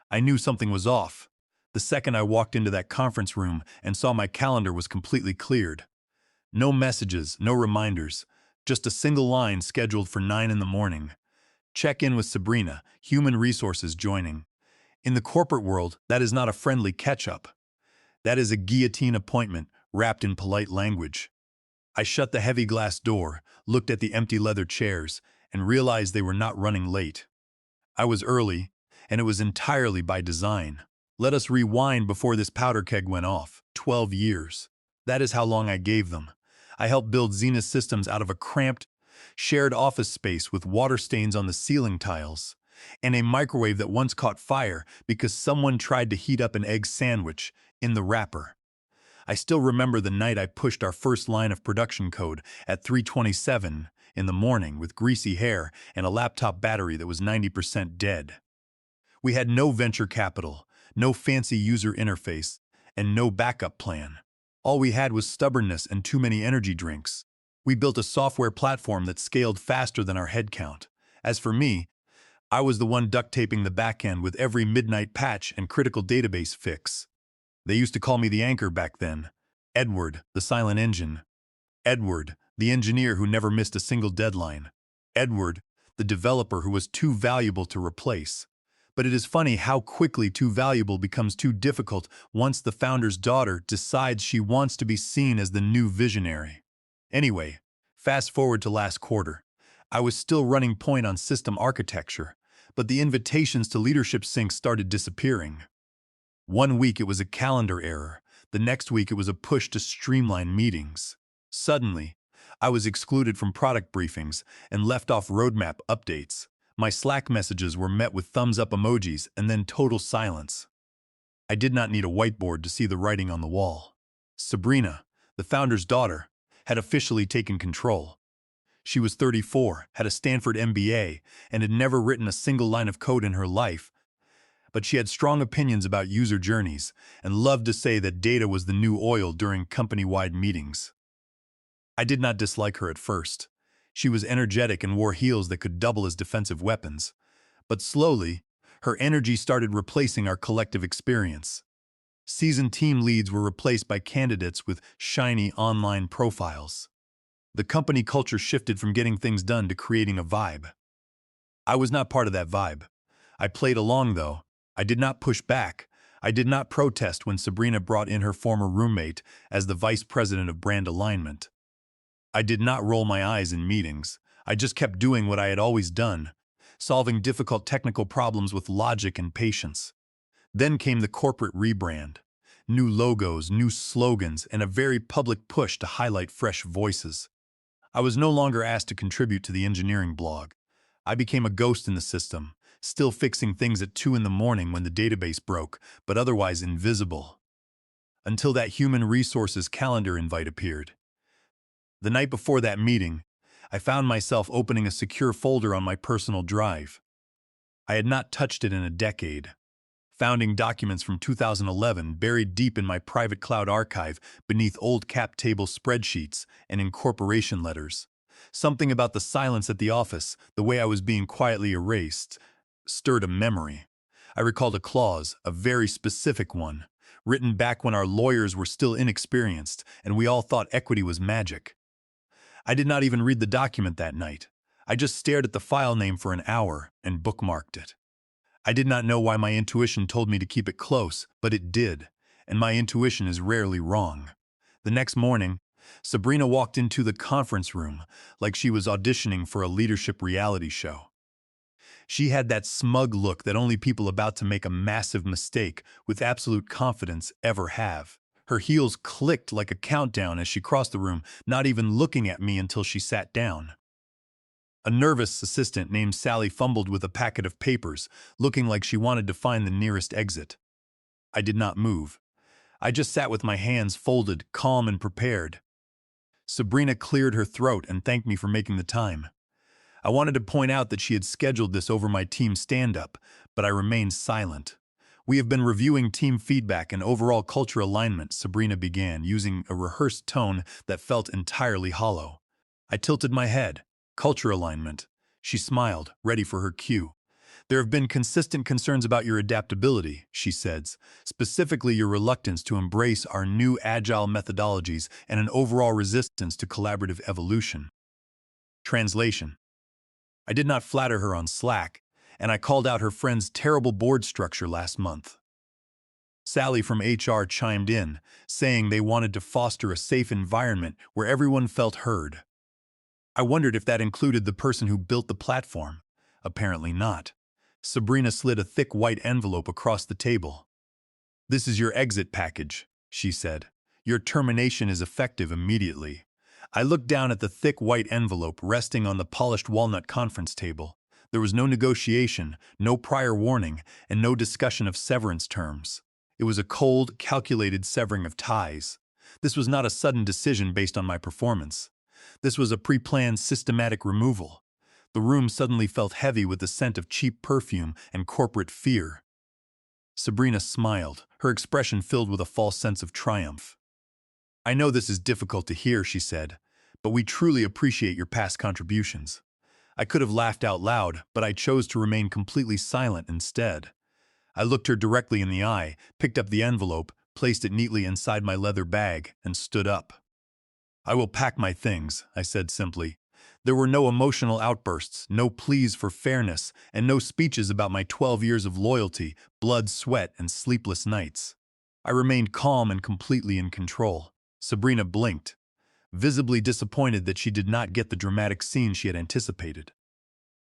I knew something was off. The second I walked into that conference room and saw my calendar was completely cleared. No messages, no reminders, just a single line scheduled for 9 in the morning. Check in with Sabrina, human resources joining. In the corporate world, that is not a friendly catch-up. That is a guillotine appointment wrapped in polite language. I shut the heavy glass door, looked at the empty leather chairs, and realized they were not running late. I was early, and it was entirely by design. Let us rewind before this powder keg went off. 12 years. That is how long I gave them. I helped build Zenith Systems out of a cramped, shared office space with water stains on the ceiling tiles, and a microwave that once caught fire because someone tried to heat up an egg sandwich in the wrapper. I still remember the night I pushed our first line of production code at 3:27 in the morning with greasy hair and a laptop battery that was 90% dead. We had no venture capital, no fancy user interface, and no backup plan. All we had was stubbornness and too many energy drinks. We built a software platform that scaled faster than our headcount. As for me, I was the one duct taping the backend with every midnight patch and critical database fix. They used to call me the anchor back then. Edward, the silent engine. Edward, the engineer who never missed a single deadline. Edward, the developer who was too valuable to replace. But it is funny how quickly too valuable becomes too difficult once the founder's daughter decides she wants to be seen as the new visionary. Anyway, fast forward to last quarter. I was still running point on system architecture, but the invitations to leadership syncs started disappearing. One week it was a calendar error, the next week it was a push to streamline meetings. Suddenly, I was excluded from product briefings and left off roadmap updates. My Slack messages were met with thumbs-up emojis and then total silence. I did not need a whiteboard to see the writing on the wall. Sabrina, the founder's daughter, had officially taken control. She was 34, had a Stanford MBA, and had never written a single line of code in her life, but she had strong opinions about user journeys and loved to say that data was the new oil during company-wide meetings. I did not dislike her at first. She was energetic and wore heels that could double as defensive weapons. But slowly, her energy started replacing our collective experience. Seasoned team leads were replaced by candidates with shiny online profiles. The company culture shifted from getting things done to creating a vibe. I was not part of that vibe. I played along, though. I did not push back. I did not protest when Sabrina brought in her former roommate as the vice president of brand alignment. I did not roll my eyes in meetings. I just kept doing what I had always done, solving difficult technical problems with logic and patience. Then came the corporate rebrand. New logos, new slogans, and a very public push to highlight fresh voices. I was no longer asked to contribute to the engineering blog. I became a ghost in the system, still fixing things at 2 in the morning when the database broke, but otherwise invisible. Until that human resources calendar invite appeared. The night before that meeting, I found myself opening a secure folder on my personal drive. I had not touched it in a decade. Founding documents from 2011 buried deep in my private cloud archive beneath old cap table spreadsheets and incorporation letters. Something about the silence at the office, the way I was being quietly erased, stirred a memory. I recalled a clause, a very specific one, written back when our lawyers were still inexperienced and we all thought equity was magic. I did not even read the document that night. I just stared at the file name for an hour and bookmarked it. I did not know why my intuition told me to keep it close, but it did, and my intuition is rarely wrong. The next morning, Sabrina walked into the conference room like she was auditioning for a leadership reality show. She had that smug look that only people about to make a massive mistake with absolute confidence ever have. Her heels clicked like a countdown as she crossed the room, not even looking at me until she sat down. A nervous assistant named Sally fumbled with a packet of papers, looking like she wanted to find the nearest exit. I did not move. I just sat with my hands folded, calm and prepared. Sabrina cleared her throat and thanked me for making the time. I wanted to point out that she had scheduled this over my team stand-up, but I remained silent. We have been reviewing team feedback and overall culture alignment, Sabrina began, using a rehearsed tone that felt entirely hollow. I tilted my head. Culture alignment. She smiled, ready for her cue. There have been consistent concerns about your adaptability, she says, specifically your reluctance to embrace our new agile methodologies and an overall resistance to collaborative evolution. Translation: I did not flatter her on Slack, and I called out her friend's terrible board structure last month. Sally from HR chimed in, saying they wanted to foster a safe environment where everyone felt heard. I wondered if that included the person who built the platform. Apparently not. Sabrina slid a thick white envelope across the table. This is your exit package, she said. Your termination is effective immediately. I looked down at the thick white envelope resting on the polished walnut conference table. There was no negotiation, no prior warning, and no discussion of severance terms. It was a cold, calculated severing of ties. This was not a sudden decision based on my performance. This was a pre-planned, systematic removal. The room suddenly felt heavy with the scent of cheap perfume and corporate fear. Sabrina smiled, her expression filled with a false sense of triumph. I know this is difficult to hear, she said, but we truly appreciate your past contributions. I could have laughed out loud, but I chose to remain completely silent instead. I looked her directly in the eye, picked up the envelope, placed it neatly inside my leather bag, and stood up. I will pack my things, I said simply. There were no emotional outbursts, no pleas for fairness, and no speeches about my 12 years of loyalty, blood, sweat, and sleepless nights. I remained calm and completely in control. Sabrina blinked, visibly disappointed that she did not get the dramatic scene she had anticipated.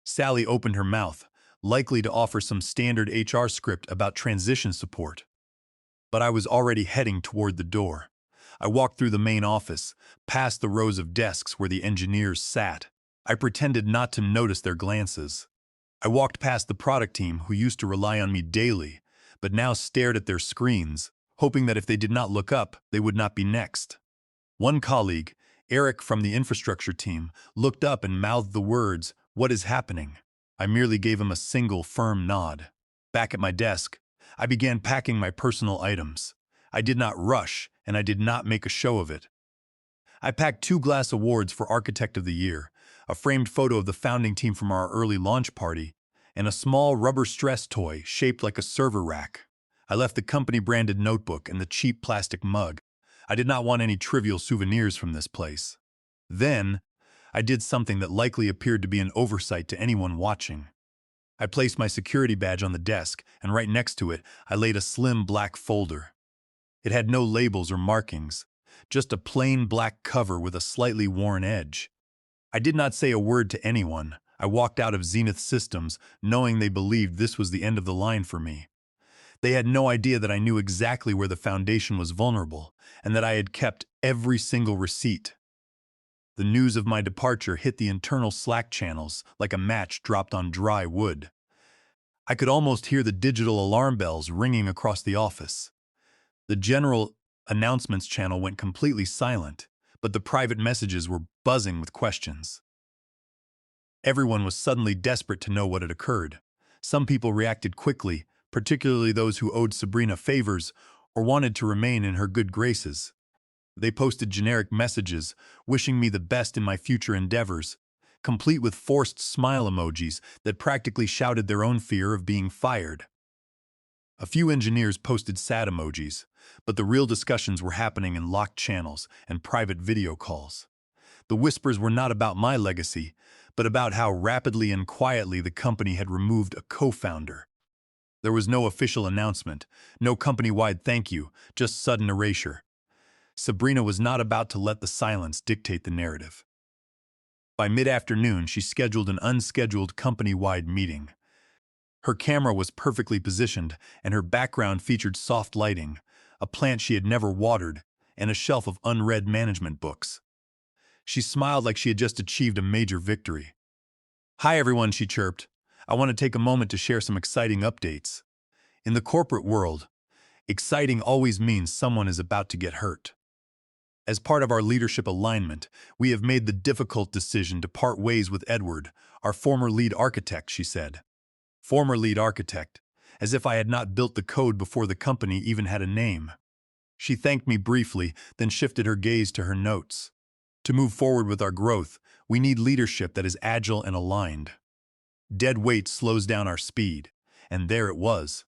Sally opened her mouth, likely to offer some standard HR script about transition support. But I was already heading toward the door. I walked through the main office, past the rows of desks where the engineers sat. I pretended not to notice their glances. I walked past the product team who used to rely on me daily, but now stared at their screens, hoping that if they did not look up, they would not be next. One colleague, Eric from the infrastructure team, looked up and mouthed the words, "What is happening?" I merely gave him a single firm nod. Back at my desk, I began packing my personal items. I did not rush, and I did not make a show of it. I packed 2 glass awards for Architect of the Year, a framed photo of the founding team from our early launch party, and a small rubber stress toy shaped like a server rack. I left the company-branded notebook and the cheap plastic mug. I did not want any trivial souvenirs from this place. Then, I did something that likely appeared to be an oversight to anyone watching. I placed my security badge on the desk, and right next to it, I laid a slim black folder. It had no labels or markings, just a plain black cover with a slightly worn edge. I did not say a word to anyone. I walked out of Zenith Systems, knowing they believed this was the end of the line for me. They had no idea that I knew exactly where the foundation was vulnerable, and that I had kept every single receipt. The news of my departure hit the internal Slack channels like a match dropped on dry wood. I could almost hear the digital alarm bells ringing across the office. The general announcements channel went completely silent, but the private messages were buzzing with questions. Everyone was suddenly desperate to know what had occurred. Some people reacted quickly, particularly those who owed Sabrina favors or wanted to remain in her good graces. They posted generic messages, wishing me the best in my future endeavors, complete with forced smile emojis that practically shouted their own fear of being fired. A few engineers posted sad emojis, but the real discussions were happening in locked channels and private video calls. The whispers were not about my legacy, but about how rapidly and quietly the company had removed a co-founder. There was no official announcement, no company-wide thank you, just sudden erasure. Sabrina was not about to let the silence dictate the narrative. By mid-afternoon, she scheduled an unscheduled company-wide meeting. Her camera was perfectly positioned, and her background featured soft lighting, a plant she had never watered, and a shelf of unread management books. She smiled like she had just achieved a major victory. "Hi everyone," she chirped. "I want to take a moment to share some exciting updates. In the corporate world, exciting always means someone is about to get hurt. As part of our leadership alignment, we have made the difficult decision to part ways with Edward, our former lead architect," she said. Former lead architect, as if I had not built the code before the company even had a name. She thanked me briefly, then shifted her gaze to her notes. "To move forward with our growth, we need leadership that is agile and aligned. Dead weight slows down our speed. And there it was.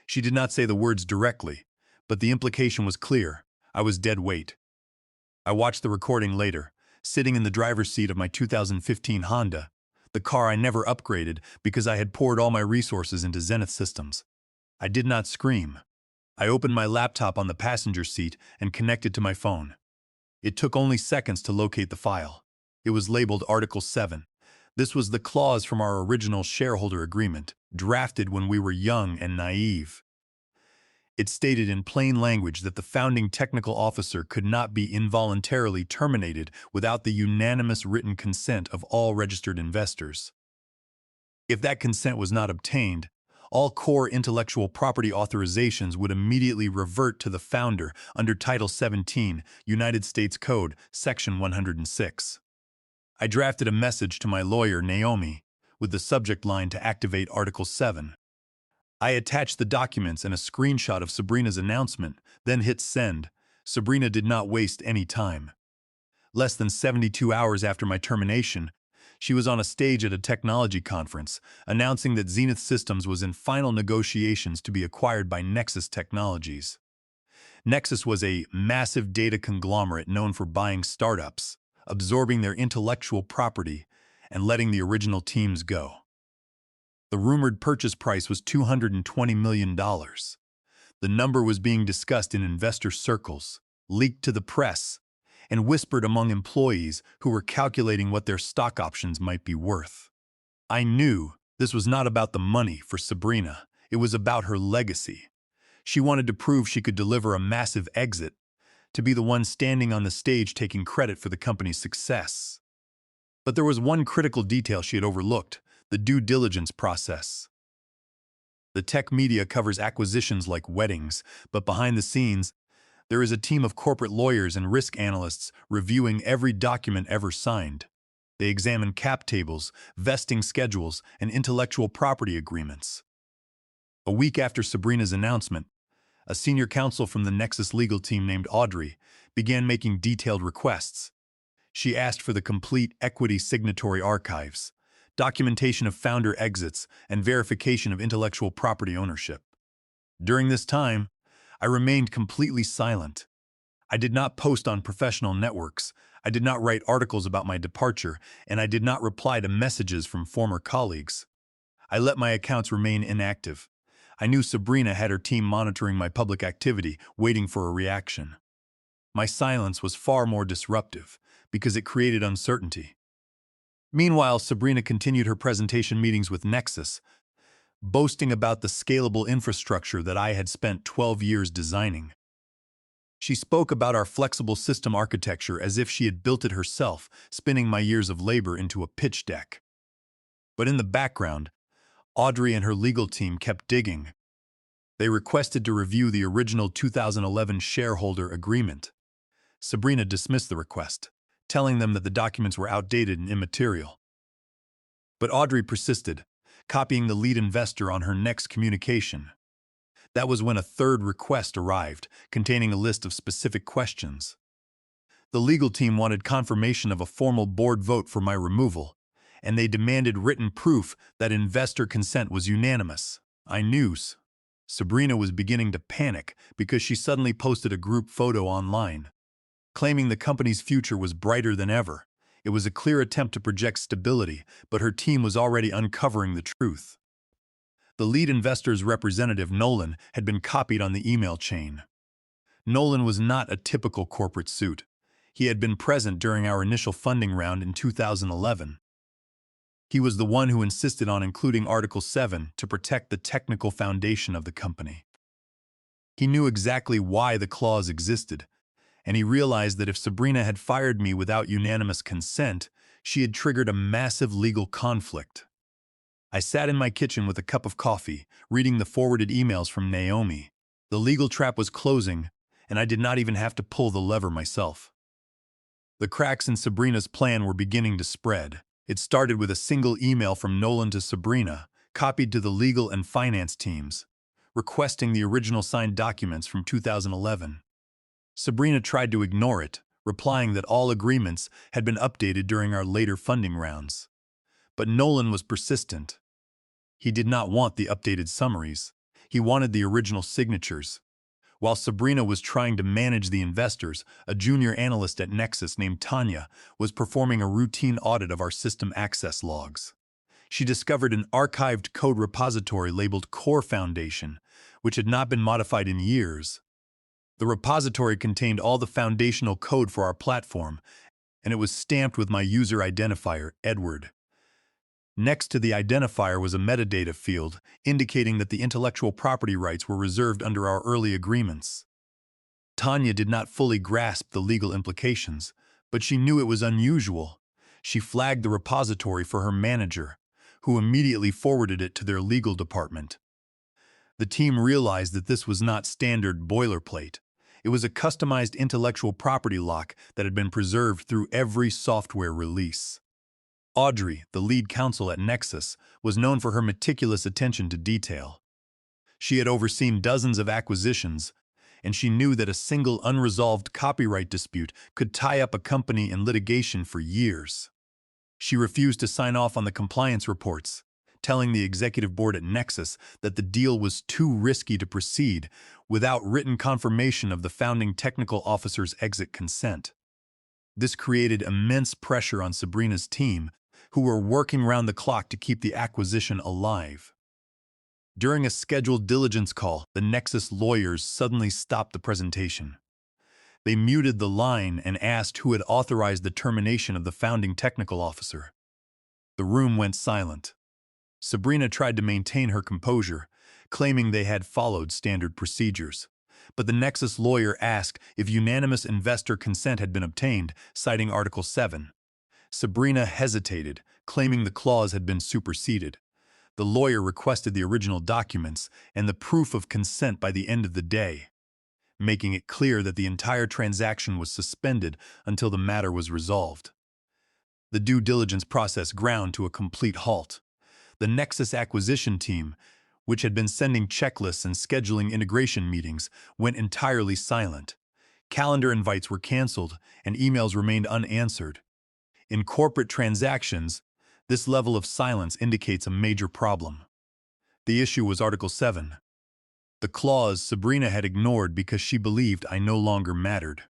She did not say the words directly, but the implication was clear. I was dead weight. I watched the recording later, sitting in the driver's seat of my 2015 Honda, the car I never upgraded because I had poured all my resources into Zenith Systems. I did not scream. I opened my laptop on the passenger seat and connected to my phone. It took only seconds to locate the file. It was labeled Article 7. This was the clause from our original shareholder agreement, drafted when we were young and naive. It stated in plain language that the founding technical officer could not be involuntarily terminated without the unanimous written consent of all registered investors. If that consent was not obtained, all core intellectual property authorizations would immediately revert to the founder under Title 17, United States Code, Section 106. I drafted a message to my lawyer, Naomi, with the subject line to activate Article 7. I attached the documents and a screenshot of Sabrina's announcement, then hit send. Sabrina did not waste any time. Less than 72 hours after my termination, she was on a stage at a technology conference, announcing that Zenith Systems was in final negotiations to be acquired by Nexus Technologies. Nexus was a massive data conglomerate known for buying startups, absorbing their intellectual property, and letting the original teams go. The rumored purchase price was $220 million. The number was being discussed in investor circles, leaked to the press, and whispered among employees who were calculating what their stock options might be worth. I knew this was not about the money for Sabrina. It was about her legacy. She wanted to prove she could deliver a massive exit, to be the one standing on the stage taking credit for the company's success. But there was one critical detail she had overlooked: the due diligence process. The tech media covers acquisitions like weddings, but behind the scenes, there is a team of corporate lawyers and risk analysts reviewing every document ever signed. They examine cap tables, vesting schedules, and intellectual property agreements. A week after Sabrina's announcement, a senior counsel from the Nexus legal team named Audrey began making detailed requests. She asked for the complete equity signatory archives, documentation of founder exits, and verification of intellectual property ownership. During this time, I remained completely silent. I did not post on professional networks, I did not write articles about my departure, and I did not reply to messages from former colleagues. I let my accounts remain inactive. I knew Sabrina had her team monitoring my public activity, waiting for a reaction. My silence was far more disruptive, because it created uncertainty. Meanwhile, Sabrina continued her presentation meetings with Nexus, boasting about the scalable infrastructure that I had spent 12 years designing. She spoke about our flexible system architecture as if she had built it herself, spinning my years of labor into a pitch deck. But in the background, Audrey and her legal team kept digging. They requested to review the original 2011 shareholder agreement. Sabrina dismissed the request, telling them that the documents were outdated and immaterial. But Audrey persisted, copying the lead investor on her next communication. That was when a third request arrived, containing a list of specific questions. The legal team wanted confirmation of a formal board vote for my removal, and they demanded written proof that investor consent was unanimous. I knew Sabrina was beginning to panic because she suddenly posted a group photo online, claiming the company's future was brighter than ever. It was a clear attempt to project stability, but her team was already uncovering the truth. The lead investor's representative, Nolan, had been copied on the email chain. Nolan was not a typical corporate suit. He had been present during our initial funding round in 2011. He was the one who insisted on including Article 7 to protect the technical foundation of the company. He knew exactly why the clause existed, and he realized that if Sabrina had fired me without unanimous consent, she had triggered a massive legal conflict. I sat in my kitchen with a cup of coffee, reading the forwarded emails from Naomi. The legal trap was closing, and I did not even have to pull the lever myself. The cracks in Sabrina's plan were beginning to spread. It started with a single email from Nolan to Sabrina, copied to the legal and finance teams, requesting the original signed documents from 2011. Sabrina tried to ignore it, replying that all agreements had been updated during our later funding rounds. But Nolan was persistent. He did not want the updated summaries. He wanted the original signatures. While Sabrina was trying to manage the investors, a junior analyst at Nexus named Tanya was performing a routine audit of our system access logs. She discovered an archived code repository labeled Core Foundation, which had not been modified in years. The repository contained all the foundational code for our platform, and it was stamped with my user identifier, Edward. Next to the identifier was a metadata field, indicating that the intellectual property rights were reserved under our early agreements. Tanya did not fully grasp the legal implications, but she knew it was unusual. She flagged the repository for her manager, who immediately forwarded it to their legal department. The team realized that this was not standard boilerplate. It was a customized intellectual property lock that had been preserved through every software release. Audrey, the lead counsel at Nexus, was known for her meticulous attention to detail. She had overseen dozens of acquisitions, and she knew that a single unresolved copyright dispute could tie up a company in litigation for years. She refused to sign off on the compliance reports, telling the executive board at Nexus that the deal was too risky to proceed without written confirmation of the founding technical officer's exit consent. This created immense pressure on Sabrina's team, who were working round the clock to keep the acquisition alive. During a scheduled diligence call, the Nexus lawyers suddenly stopped the presentation. They muted the line and asked who had authorized the termination of the founding technical officer. The room went silent. Sabrina tried to maintain her composure, claiming they had followed standard procedures. But the Nexus lawyer asked if unanimous investor consent had been obtained, citing Article 7. Sabrina hesitated, claiming the clause had been superseded. The lawyer requested the original documents and the proof of consent by the end of the day, making it clear that the entire transaction was suspended until the matter was resolved. The due diligence process ground to a complete halt. The Nexus acquisition team, which had been sending checklists and scheduling integration meetings, went entirely silent. Calendar invites were canceled, and emails remained unanswered. In corporate transactions, this level of silence indicates a major problem. The issue was Article 7. The clause Sabrina had ignored because she believed I no longer mattered.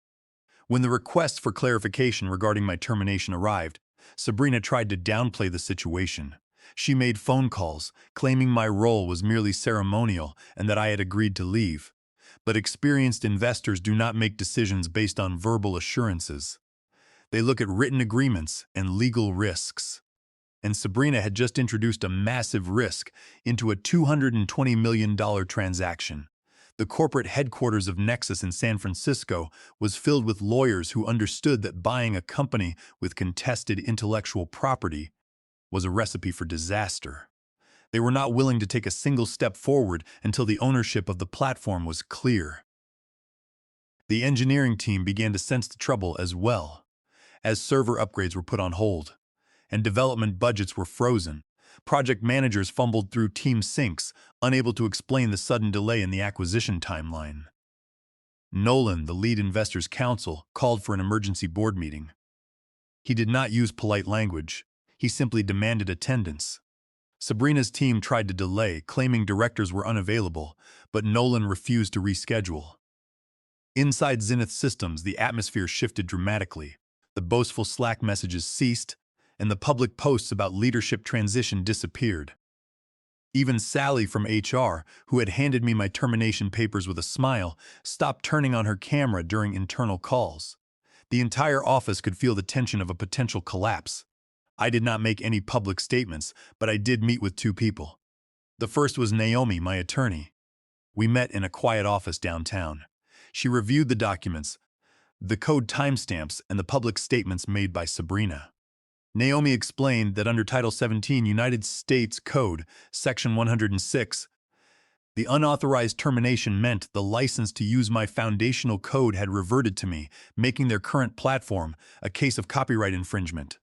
When the request for clarification regarding my termination arrived, Sabrina tried to downplay the situation. She made phone calls, claiming my role was merely ceremonial and that I had agreed to leave. But experienced investors do not make decisions based on verbal assurances. They look at written agreements and legal risks. And Sabrina had just introduced a massive risk into a $220 million transaction. The corporate headquarters of Nexus in San Francisco was filled with lawyers who understood that buying a company with contested intellectual property was a recipe for disaster. They were not willing to take a single step forward until the ownership of the platform was clear. The engineering team began to sense the trouble as well. As server upgrades were put on hold, and development budgets were frozen, project managers fumbled through team syncs, unable to explain the sudden delay in the acquisition timeline. Nolan, the lead investors' counsel, called for an emergency board meeting. He did not use polite language. He simply demanded attendance. Sabrina's team tried to delay, claiming directors were unavailable, but Nolan refused to reschedule. Inside Zenith Systems, the atmosphere shifted dramatically. The boastful Slack messages ceased, and the public posts about leadership transition disappeared. Even Sally from HR, who had handed me my termination papers with a smile, stopped turning on her camera during internal calls. The entire office could feel the tension of a potential collapse. I did not make any public statements, but I did meet with two people. The first was Naomi, my attorney. We met in a quiet office downtown. She reviewed the documents, the code timestamps, and the public statements made by Sabrina. Naomi explained that under Title 17 United States Code, Section 106, the unauthorized termination meant the license to use my foundational code had reverted to me, making their current platform a case of copyright infringement.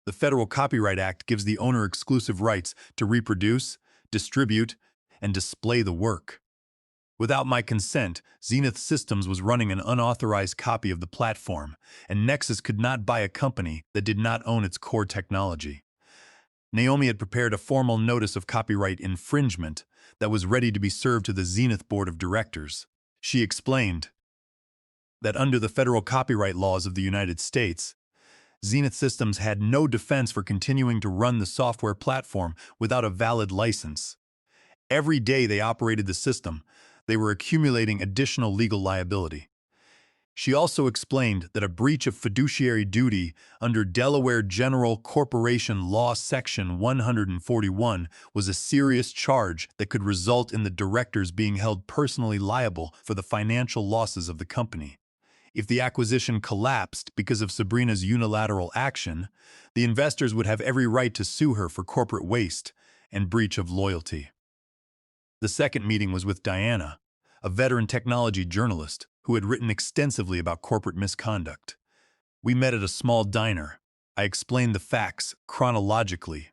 The Federal Copyright Act gives the owner exclusive rights to reproduce, distribute, and display the work. Without my consent, Zenith Systems was running an unauthorized copy of the platform, and Nexus could not buy a company that did not own its core technology. Naomi had prepared a formal notice of copyright infringement that was ready to be served to the Zenith Board of Directors. She explained that under the federal copyright laws of the United States, Zenith Systems had no defense for continuing to run the software platform without a valid license. Every day they operated the system, they were accumulating additional legal liability. She also explained that a breach of fiduciary duty under Delaware General Corporation Law Section 141 was a serious charge that could result in the directors being held personally liable for the financial losses of the company. If the acquisition collapsed because of Sabrina's unilateral action, the investors would have every right to sue her for corporate waste and breach of loyalty. The second meeting was with Diana, a veteran technology journalist who had written extensively about corporate misconduct. We met at a small diner. I explained the facts chronologically,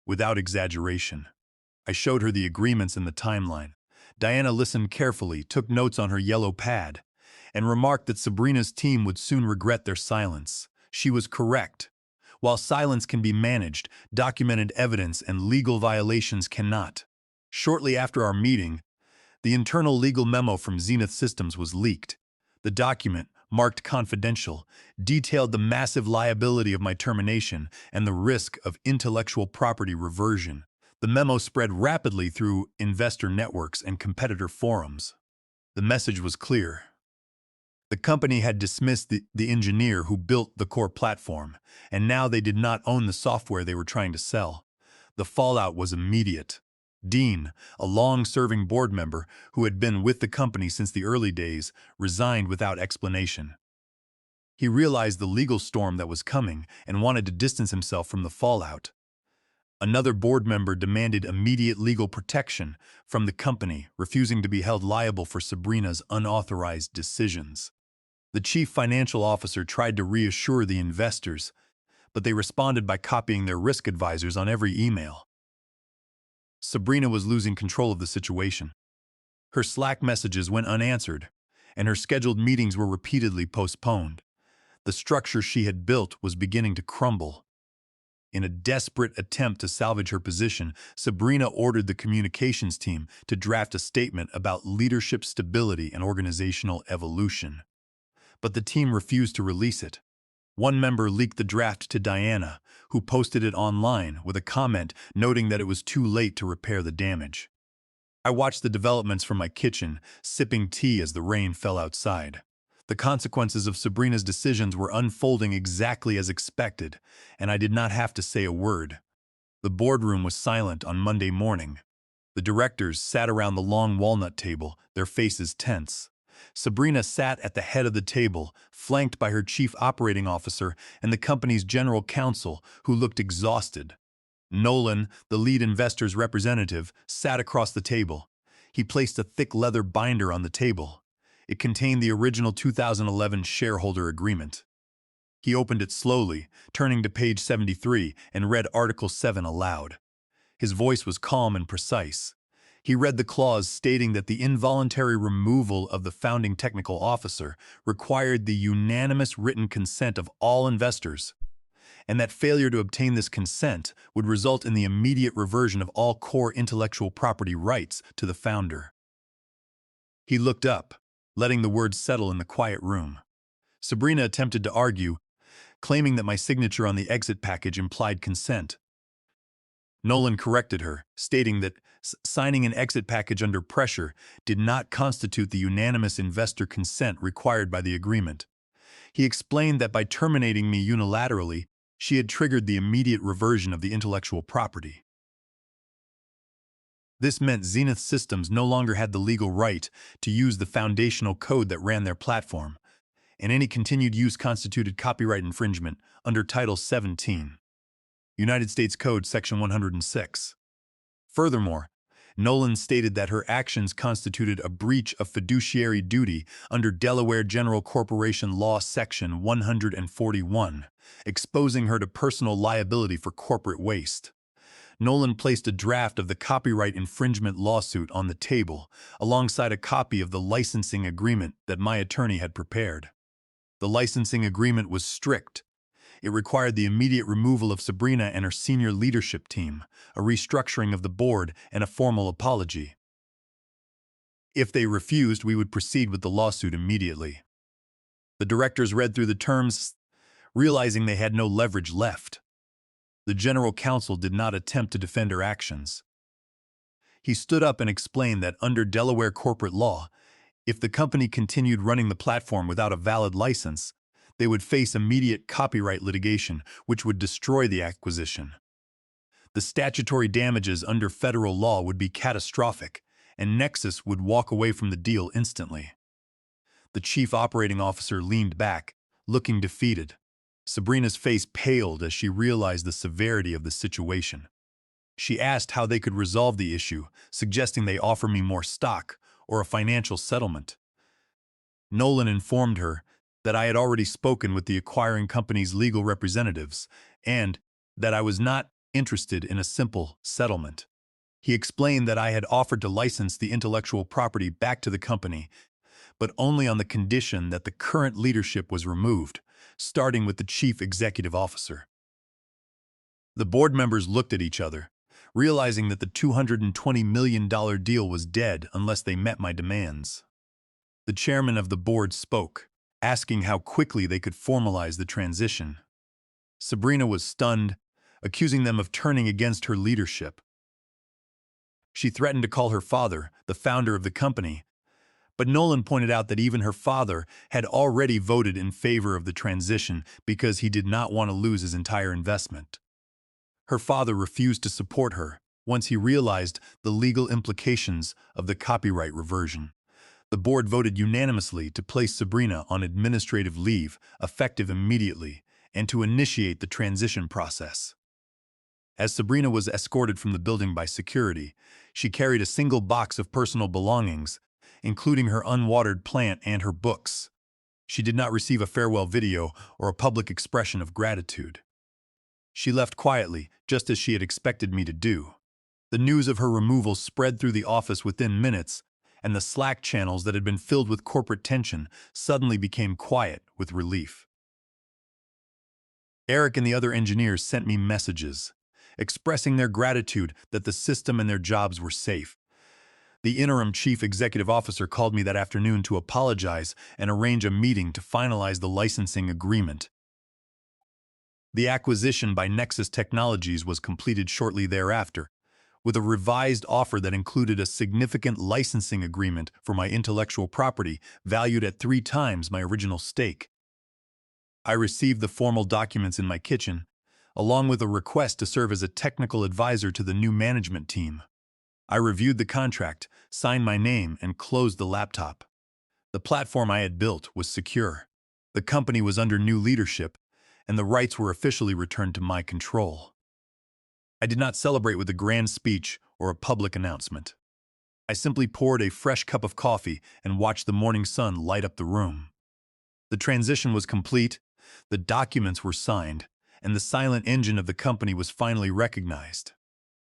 without exaggeration. I showed her the agreements and the timeline. Diana listened carefully, took notes on her yellow pad, and remarked that Sabrina's team would soon regret their silence. She was correct. While silence can be managed, documented evidence and legal violations cannot. Shortly after our meeting, the internal legal memo from Zenith Systems was leaked. The document, marked confidential, detailed the massive liability of my termination and the risk of intellectual property reversion. The memo spread rapidly through investor networks and competitor forums. The message was clear. The company had dismissed the engineer who built the core platform, and now they did not own the software they were trying to sell. The fallout was immediate. Dean, a long-serving board member who had been with the company since the early days, resigned without explanation. He realized the legal storm that was coming and wanted to distance himself from the fallout. Another board member demanded immediate legal protection from the company, refusing to be held liable for Sabrina's unauthorized decisions. The chief financial officer tried to reassure the investors, but they responded by copying their risk advisors on every email. Sabrina was losing control of the situation. Her Slack messages went unanswered, and her scheduled meetings were repeatedly postponed. The structure she had built was beginning to crumble. In a desperate attempt to salvage her position, Sabrina ordered the communications team to draft a statement about leadership stability and organizational evolution. But the team refused to release it. One member leaked the draft to Diana, who posted it online with a comment noting that it was too late to repair the damage. I watched the developments from my kitchen, sipping tea as the rain fell outside. The consequences of Sabrina's decisions were unfolding exactly as expected, and I did not have to say a word. The boardroom was silent on Monday morning. The directors sat around the long walnut table, their faces tense. Sabrina sat at the head of the table, flanked by her chief operating officer and the company's general counsel, who looked exhausted. Nolan, the lead investor's representative, sat across the table. He placed a thick leather binder on the table. It contained the original 2011 shareholder agreement. He opened it slowly, turning to page 73, and read Article 7 aloud. His voice was calm and precise. He read the clause stating that the involuntary removal of the founding technical officer required the unanimous written consent of all investors, and that failure to obtain this consent would result in the immediate reversion of all core intellectual property rights to the founder. He looked up, letting the words settle in the quiet room. Sabrina attempted to argue, claiming that my signature on the exit package implied consent. Nolan corrected her, stating that signing an exit package under pressure did not constitute the unanimous investor consent required by the agreement. He explained that by terminating me unilaterally, she had triggered the immediate reversion of the intellectual property. This meant Zenith Systems no longer had the legal right to use the foundational code that ran their platform, and any continued use constituted copyright infringement under Title 17. United States Code, Section 106. Furthermore, Nolan stated that her actions constituted a breach of fiduciary duty under Delaware General Corporation Law Section 141, exposing her to personal liability for corporate waste. Nolan placed a draft of the copyright infringement lawsuit on the table, alongside a copy of the licensing agreement that my attorney had prepared. The licensing agreement was strict. It required the immediate removal of Sabrina and her senior leadership team, a restructuring of the board, and a formal apology. If they refused, we would proceed with the lawsuit immediately. The directors read through the terms, realizing they had no leverage left. The general counsel did not attempt to defend her actions. He stood up and explained that under Delaware corporate law, if the company continued running the platform without a valid license, they would face immediate copyright litigation, which would destroy the acquisition. The statutory damages under federal law would be catastrophic, and Nexus would walk away from the deal instantly. The chief operating officer leaned back, looking defeated. Sabrina's face paled as she realized the severity of the situation. She asked how they could resolve the issue, suggesting they offer me more stock or a financial settlement. Nolan informed her that I had already spoken with the acquiring company's legal representatives and that I was not interested in a simple settlement. He explained that I had offered to license the intellectual property back to the company, but only on the condition that the current leadership was removed, starting with the chief executive officer. The board members looked at each other, realizing that the $220 million deal was dead unless they met my demands. The chairman of the board spoke, asking how quickly they could formalize the transition. Sabrina was stunned, accusing them of turning against her leadership. She threatened to call her father, the founder of the company, but Nolan pointed out that even her father had already voted in favor of the transition because he did not want to lose his entire investment. Her father refused to support her once he realized the legal implications of the copyright reversion. The board voted unanimously to place Sabrina on administrative leave, effective immediately, and to initiate the transition process. As Sabrina was escorted from the building by security, she carried a single box of personal belongings, including her unwatered plant and her books. She did not receive a farewell video or a public expression of gratitude. She left quietly, just as she had expected me to do. The news of her removal spread through the office within minutes, and the Slack channels that had been filled with corporate tension suddenly became quiet with relief. Eric and the other engineers sent me messages, expressing their gratitude that the system and their jobs were safe. The interim chief executive officer called me that afternoon to apologize and arrange a meeting to finalize the licensing agreement. The acquisition by Nexus Technologies was completed shortly thereafter, with a revised offer that included a significant licensing agreement for my intellectual property valued at 3 times my original stake. I received the formal documents in my kitchen, along with a request to serve as a technical advisor to the new management team. I reviewed the contract, signed my name, and closed the laptop. The platform I had built was secure. The company was under new leadership, and the rights were officially returned to my control. I did not celebrate with a grand speech or a public announcement. I simply poured a fresh cup of coffee and watched the morning sun light up the room. The transition was complete, the documents were signed, and the silent engine of the company was finally recognized.